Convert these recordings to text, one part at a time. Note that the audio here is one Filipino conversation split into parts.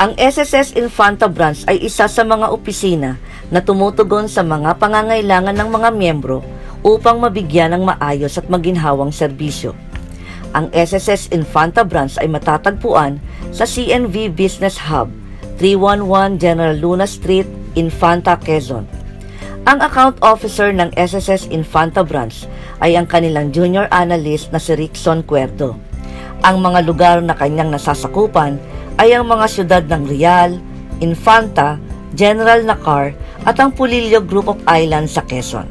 Ang SSS Infanta Branch ay isa sa mga opisina na tumutugon sa mga pangangailangan ng mga miyembro upang mabigyan ng maayos at maginhawang serbisyo. Ang SSS Infanta Branch ay matatagpuan sa CNV Business Hub, 311 General Luna Street, Infanta, Quezon. Ang account officer ng SSS Infanta Branch ay ang kanilang junior analyst na si Rickson Cuerdo. Ang mga lugar na kanyang nasasakupan ay ang mga syudad ng Real, Infanta, General Nakar at ang Pulilio Group of Islands sa Quezon.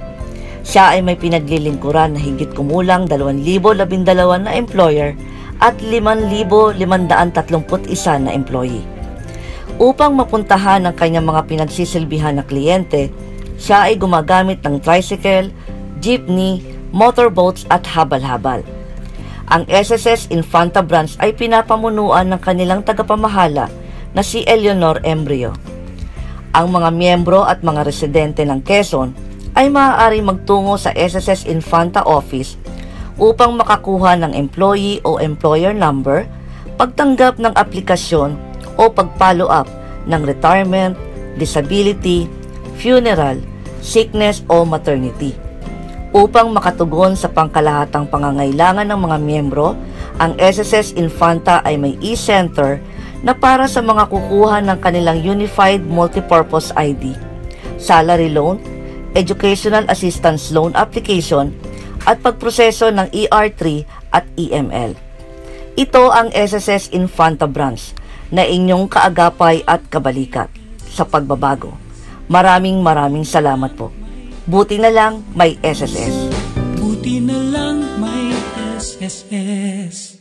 Siya ay may pinaglilingkuran na higit kumulang 2,012 na employer at 5,531 na employee. Upang mapuntahan ang kanyang mga pinagsisilbihan na kliyente, siya ay gumagamit ng tricycle, jeepney, motorboats at habal-habal. Ang SSS Infanta Branch ay pinapamunuan ng kanilang tagapamahala na si Eleanor Embrio. Ang mga miyembro at mga residente ng Quezon ay maaari magtungo sa SSS Infanta Office upang makakuha ng employee o employer number, pagtanggap ng aplikasyon o pag-follow up ng retirement, disability, funeral, sickness o maternity. Upang makatugon sa pangkalahatang pangangailangan ng mga miyembro, ang SSS Infanta ay may e-center na para sa mga kukuha ng kanilang Unified Multipurpose ID, salary loan, educational assistance loan application, at pagproseso ng ER3 at EML. Ito ang SSS Infanta Branch na inyong kaagapay at kabalikat sa pagbabago. Maraming salamat po. Buti na lang may SSS. Buti na lang may SSS.